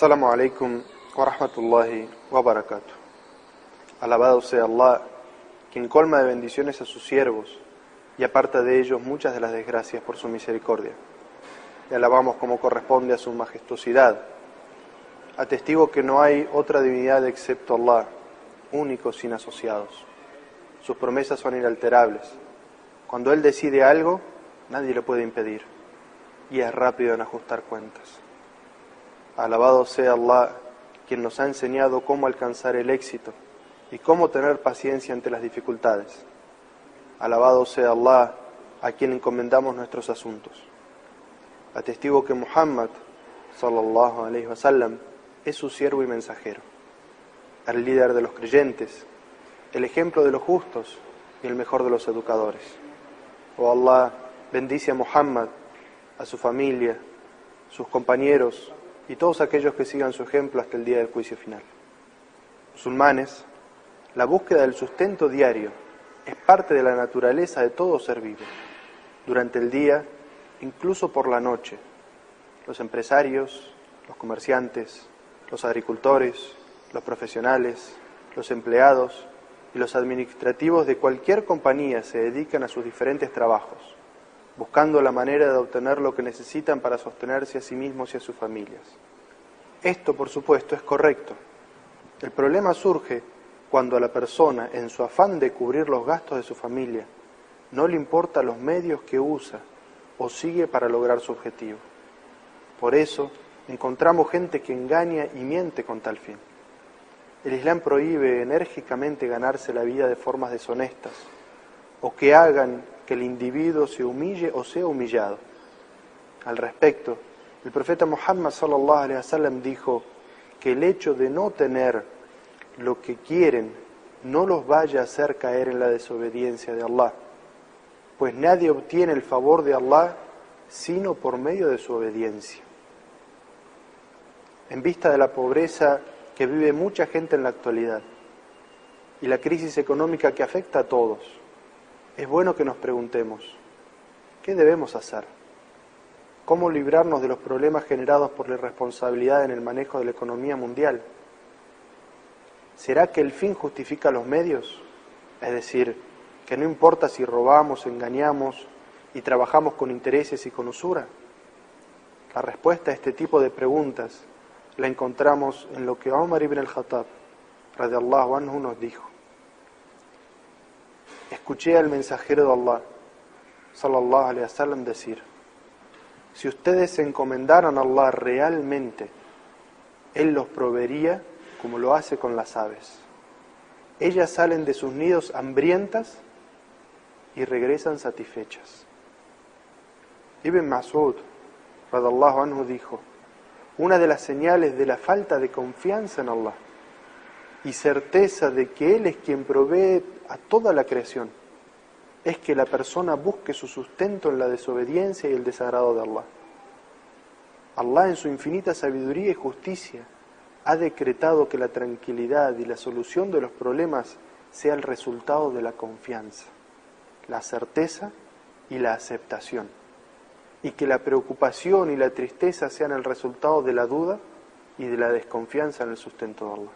Assalamu alaikum wa rahmatullahi wa barakatuh. Alabado sea Allah, quien colma de bendiciones a sus siervos y aparta de ellos muchas de las desgracias por su misericordia. Le alabamos como corresponde a su majestuosidad. Atestigo que no hay otra divinidad excepto Allah, único sin asociados. Sus promesas son inalterables. Cuando Él decide algo, nadie lo puede impedir, y es rápido en ajustar cuentas. Alabado sea Allah, quien nos ha enseñado cómo alcanzar el éxito y cómo tener paciencia ante las dificultades. Alabado sea Allah, a quien encomendamos nuestros asuntos. Atestigo que Muhammad, sallallahu alaihi wasallam, es su siervo y mensajero, el líder de los creyentes, el ejemplo de los justos y el mejor de los educadores. Oh Allah, bendice a Muhammad, a su familia, sus compañeros y todos aquellos que sigan su ejemplo hasta el día del juicio final. Musulmanes, la búsqueda del sustento diario es parte de la naturaleza de todo ser vivo. Durante el día, incluso por la noche, los empresarios, los comerciantes, los agricultores, los profesionales, los empleados y los administrativos de cualquier compañía se dedican a sus diferentes trabajos, buscando la manera de obtener lo que necesitan para sostenerse a sí mismos y a sus familias. Esto, por supuesto, es correcto. El problema surge cuando a la persona, en su afán de cubrir los gastos de su familia, no le importa los medios que usa o sigue para lograr su objetivo. Por eso, encontramos gente que engaña y miente con tal fin. El Islam prohíbe enérgicamente ganarse la vida de formas deshonestas o que hagan que el individuo se humille o sea humillado. Al respecto, el profeta Muhammad sallallahu alaihi wasallam dijo que el hecho de no tener lo que quieren no los vaya a hacer caer en la desobediencia de Allah, pues nadie obtiene el favor de Allah sino por medio de su obediencia. En vista de la pobreza que vive mucha gente en la actualidad y la crisis económica que afecta a todos, es bueno que nos preguntemos, ¿qué debemos hacer? ¿Cómo librarnos de los problemas generados por la irresponsabilidad en el manejo de la economía mundial? ¿Será que el fin justifica los medios? Es decir, que no importa si robamos, engañamos y trabajamos con intereses y con usura. La respuesta a este tipo de preguntas la encontramos en lo que Umar ibn al-Khattab, radiyallahu anhu, nos dijo. Escuché al mensajero de Allah, sallallahu alaihi wasallam, decir: si ustedes se encomendaran a Allah realmente, Él los proveería como lo hace con las aves. Ellas salen de sus nidos hambrientas y regresan satisfechas. Ibn Mas'ud, radiyallahu anhu, dijo: una de las señales de la falta de confianza en Allah y certeza de que Él es quien provee a toda la creación es que la persona busque su sustento en la desobediencia y el desagrado de Allah. Allah, en su infinita sabiduría y justicia, ha decretado que la tranquilidad y la solución de los problemas sea el resultado de la confianza, la certeza y la aceptación, y que la preocupación y la tristeza sean el resultado de la duda y de la desconfianza en el sustento de Allah.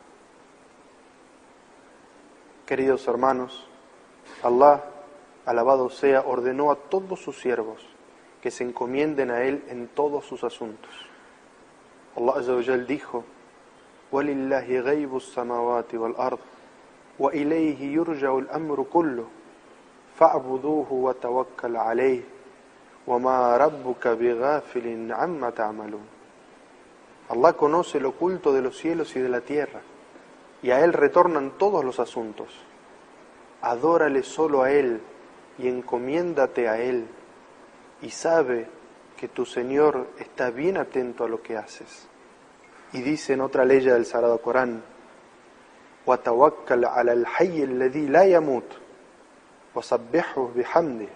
Queridos hermanos, Allah, alabado sea, ordenó a todos sus siervos que se encomienden a Él en todos sus asuntos. Allah Azza wa Jal dijo: وَلِلَّهِ غَيْبُ السَّمَاوَاتِ وَالْأَرْضِ وَإِلَيْهِ يُرْجَعُ الْأَمْرُ كُلُّهُ فَاعْبُدُوهُ وَتَوَكَّلْ عَلَيْهِ وَمَا رَبُّكَ بِغَافِلٍ عَمَّا تَعْمَلُونَ. Allah conoce lo oculto de los cielos y de la tierra, y a Él retornan todos los asuntos. Adórale solo a Él y encomiéndate a Él, y sabe que tu Señor está bien atento a lo que haces. Y dice en otra ley del Sagrado Corán: وَتَوَكَّلْ عَلَى الْحَيِّ الَّذِي لَا يَمُوتُ وَسَبِّحْهُ بِحَمْدِهِ.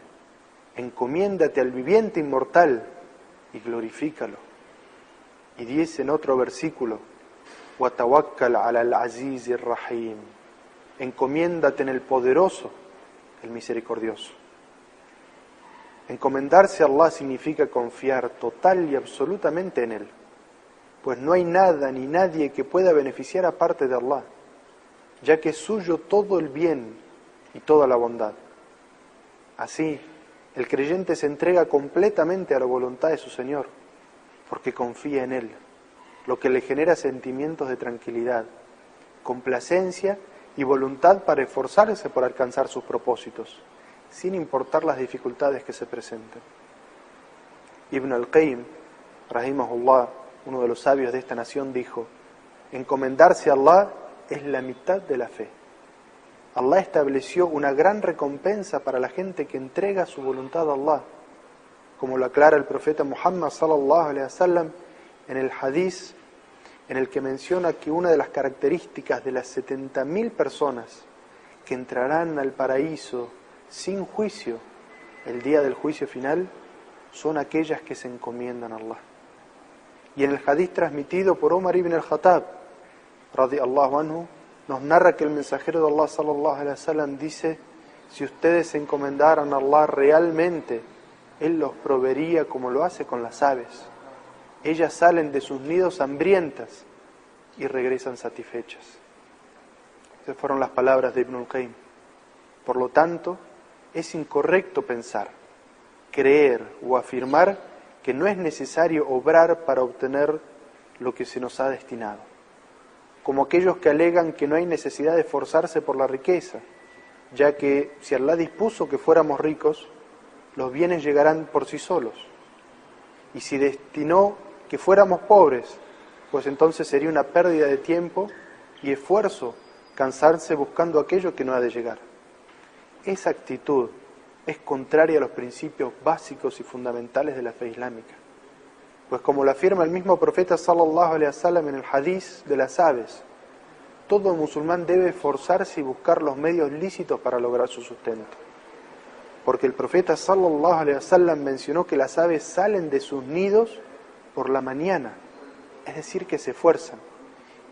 Encomiéndate al viviente inmortal y glorifícalo. Y dice en otro versículo: وَتَوَكَّلْ عَلَى الْعَزِيزِ الرَّحِيمِ. Encomiéndate en el poderoso, el misericordioso. Encomendarse a Allah significa confiar total y absolutamente en Él. pues no hay nada ni nadie que pueda beneficiar aparte de Allah, ya que es suyo todo el bien y toda la bondad. Así, el creyente se entrega completamente a la voluntad de su Señor, porque confía en Él, lo que le genera sentimientos de tranquilidad, complacencia y voluntad para esforzarse por alcanzar sus propósitos, sin importar las dificultades que se presenten. Ibn al-Qayyim, rahimahullah, uno de los sabios de esta nación, dijo: encomendarse a Allah es la mitad de la fe. Allah estableció una gran recompensa para la gente que entrega su voluntad a Allah, como lo aclara el profeta Muhammad sallallahu alaihi wasallam en el hadís en el que menciona que una de las características de las 70.000 personas que entrarán al paraíso sin juicio el día del juicio final son aquellas que se encomiendan a Allah. Y en el hadís transmitido por Omar ibn al-Khattab, radiyallahu anhu, nos narra que el mensajero de Allah sallallahu alaihi wasallam dice: si ustedes se encomendaran a Allah realmente, Él los proveería como lo hace con las aves. Ellas salen de sus nidos hambrientas y regresan satisfechas. Esas fueron las palabras de Ibn al-Qayyim. Por lo tanto, es incorrecto pensar, creer o afirmar que no es necesario obrar para obtener lo que se nos ha destinado, como aquellos que alegan que no hay necesidad de esforzarse por la riqueza, ya que si Allah dispuso que fuéramos ricos, los bienes llegarán por sí solos. Y si destinó que fuéramos pobres, pues entonces sería una pérdida de tiempo y esfuerzo cansarse buscando aquello que no ha de llegar. Esa actitud es contraria a los principios básicos y fundamentales de la fe islámica. Pues como lo afirma el mismo profeta sallallahu alaihi wasallam en el hadís de las aves, todo musulmán debe esforzarse y buscar los medios lícitos para lograr su sustento. Porque el profeta sallallahu alaihi wasallam mencionó que las aves salen de sus nidos por la mañana, es decir, que se esfuerzan,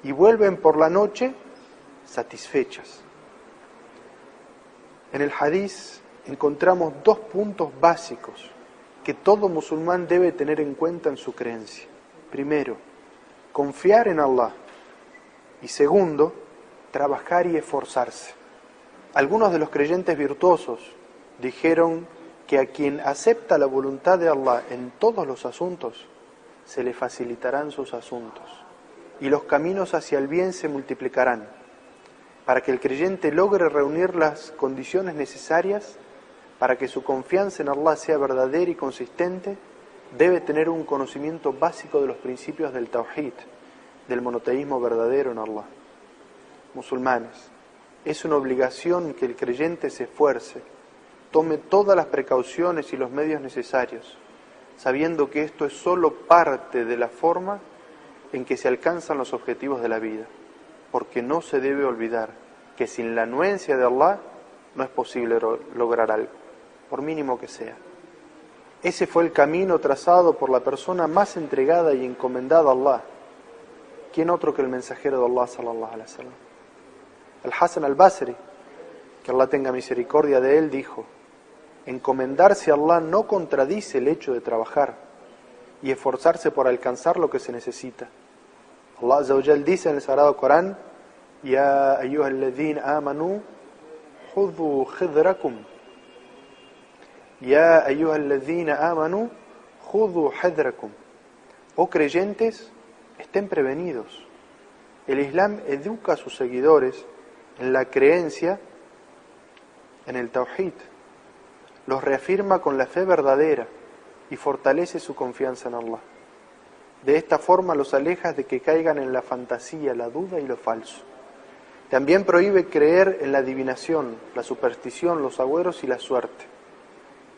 y vuelven por la noche satisfechas. En el hadís encontramos dos puntos básicos que todo musulmán debe tener en cuenta en su creencia. Primero, confiar en Allah. Y segundo, trabajar y esforzarse. Algunos de los creyentes virtuosos dijeron que a quien acepta la voluntad de Allah en todos los asuntos, se le facilitarán sus asuntos y los caminos hacia el bien se multiplicarán. Para que el creyente logre reunir las condiciones necesarias para que su confianza en Allah sea verdadera y consistente, debe tener un conocimiento básico de los principios del Tawhid, del monoteísmo verdadero en Allah. Musulmanes, es una obligación que el creyente se esfuerce, tome todas las precauciones y los medios necesarios, sabiendo que esto es solo parte de la forma en que se alcanzan los objetivos de la vida, porque no se debe olvidar que sin la anuencia de Allah no es posible lograr algo, por mínimo que sea. Ese fue el camino trazado por la persona más entregada y encomendada a Allah. ¿Quién otro que el mensajero de Allah sallallahu alaihi wasallam? El Hasan al-Basri, que Allah tenga misericordia de él, dijo: encomendarse a Allah no contradice el hecho de trabajar y esforzarse por alcanzar lo que se necesita. Allah Azza wa Jal dice en el Sagrado Corán: Ya ayyuhalladhina amanu khudhu khidrakum. Ya ayyuhalladhina amanu khudhu hidrakum. Oh creyentes, estén prevenidos. El Islam educa a sus seguidores en la creencia en el Tawhid, los reafirma con la fe verdadera y fortalece su confianza en Allah. De esta forma los aleja de que caigan en la fantasía, la duda y lo falso. También prohíbe creer en la adivinación, la superstición, los agüeros y la suerte,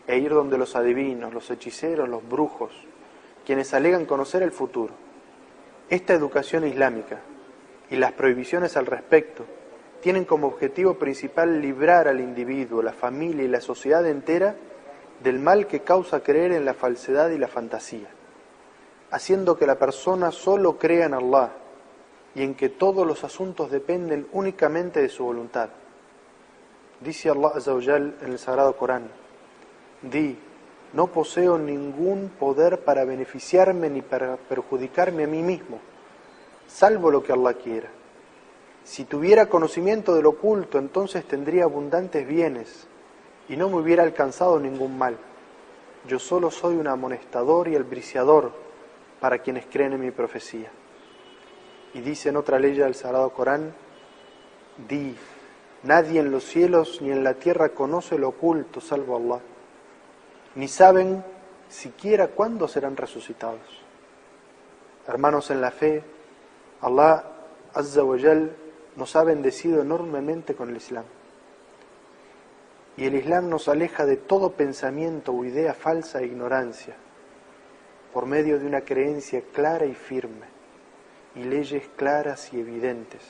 e ir donde los adivinos, los hechiceros, los brujos, quienes alegan conocer el futuro. Esta educación islámica y las prohibiciones al respecto tienen como objetivo principal librar al individuo, la familia y la sociedad entera del mal que causa creer en la falsedad y la fantasía, haciendo que la persona solo crea en Allah y en que todos los asuntos dependen únicamente de su voluntad. Dice Allah Azza wa Jal en el Sagrado Corán: Di, no poseo ningún poder para beneficiarme ni para perjudicarme a mí mismo, salvo lo que Allah quiera. Si tuviera conocimiento del oculto, entonces tendría abundantes bienes y no me hubiera alcanzado ningún mal. Yo solo soy un amonestador y albriciador para quienes creen en mi profecía. Y dice en otra ley del Sagrado Corán, di, nadie en los cielos ni en la tierra conoce lo oculto salvo Allah, ni saben siquiera cuándo serán resucitados. Hermanos en la fe, Allah Azza wa Jal nos ha bendecido enormemente con el Islam. Y el Islam nos aleja de todo pensamiento o idea falsa e ignorancia, por medio de una creencia clara y firme, y leyes claras y evidentes.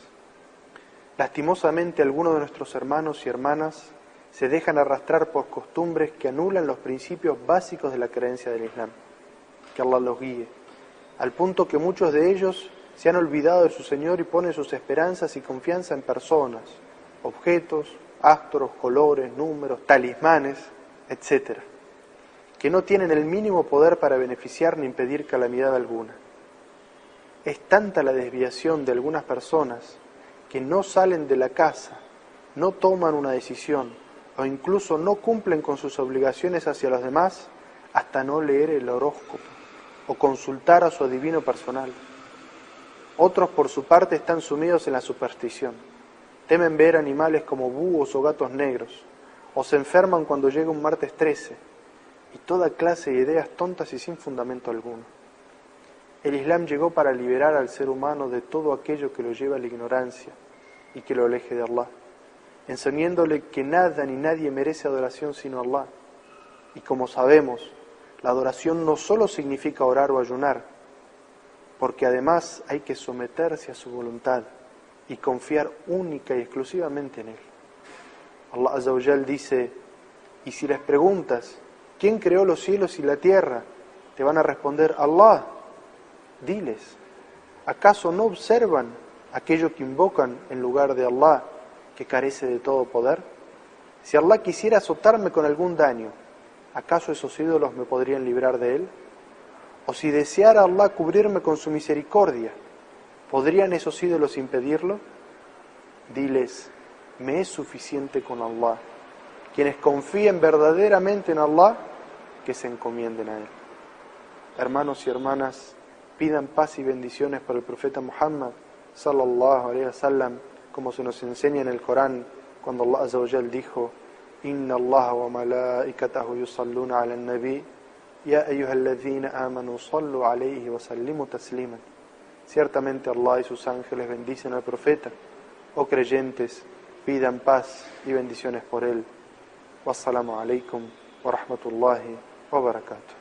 Lastimosamente, algunos de nuestros hermanos y hermanas se dejan arrastrar por costumbres que anulan los principios básicos de la creencia del Islam. Que Allah los guíe, al punto que muchos de ellos se han olvidado de su Señor y ponen sus esperanzas y confianza en personas, objetos, astros, colores, números, talismanes, etc., que no tienen el mínimo poder para beneficiar ni impedir calamidad alguna. Es tanta la desviación de algunas personas que no salen de la casa, no toman una decisión o incluso no cumplen con sus obligaciones hacia los demás hasta no leer el horóscopo o consultar a su adivino personal. Otros, por su parte, están sumidos en la superstición. Temen ver animales como búhos o gatos negros, o se enferman cuando llega un martes 13, y toda clase de ideas tontas y sin fundamento alguno. El Islam llegó para liberar al ser humano de todo aquello que lo lleva a la ignorancia y que lo aleje de Allah, enseñándole que nada ni nadie merece adoración sino Allah. Y como sabemos, la adoración no solo significa orar o ayunar, porque además hay que someterse a su voluntad y confiar única y exclusivamente en Él. Allah Azza wa Jal dice, y si les preguntas, ¿quién creó los cielos y la tierra? Te van a responder, Allah. Diles, ¿acaso no observan aquello que invocan en lugar de Allah, que carece de todo poder? Si Allah quisiera azotarme con algún daño, ¿acaso esos ídolos me podrían librar de Él? O si deseara Allah cubrirme con su misericordia, ¿podrían esos ídolos impedirlo? Diles, me es suficiente con Allah. Quienes confíen verdaderamente en Allah, que se encomienden a Él. Hermanos y hermanas, pidan paz y bendiciones para el profeta Muhammad, sallallahu alaihi wasallam, como se nos enseña en el Corán, cuando Allah Azza wa Jal dijo, Inna Allah wa malaikatahu yusalluna ala nabi, Ya ayyuhalladhina amanu sallu alayhi wa sallimu tasliman. Ciertamente Allah y sus ángeles bendicen al profeta. Oh creyentes, pidan paz y bendiciones por él. Wassalamu alaikum wa rahmatullahi wa barakatuh.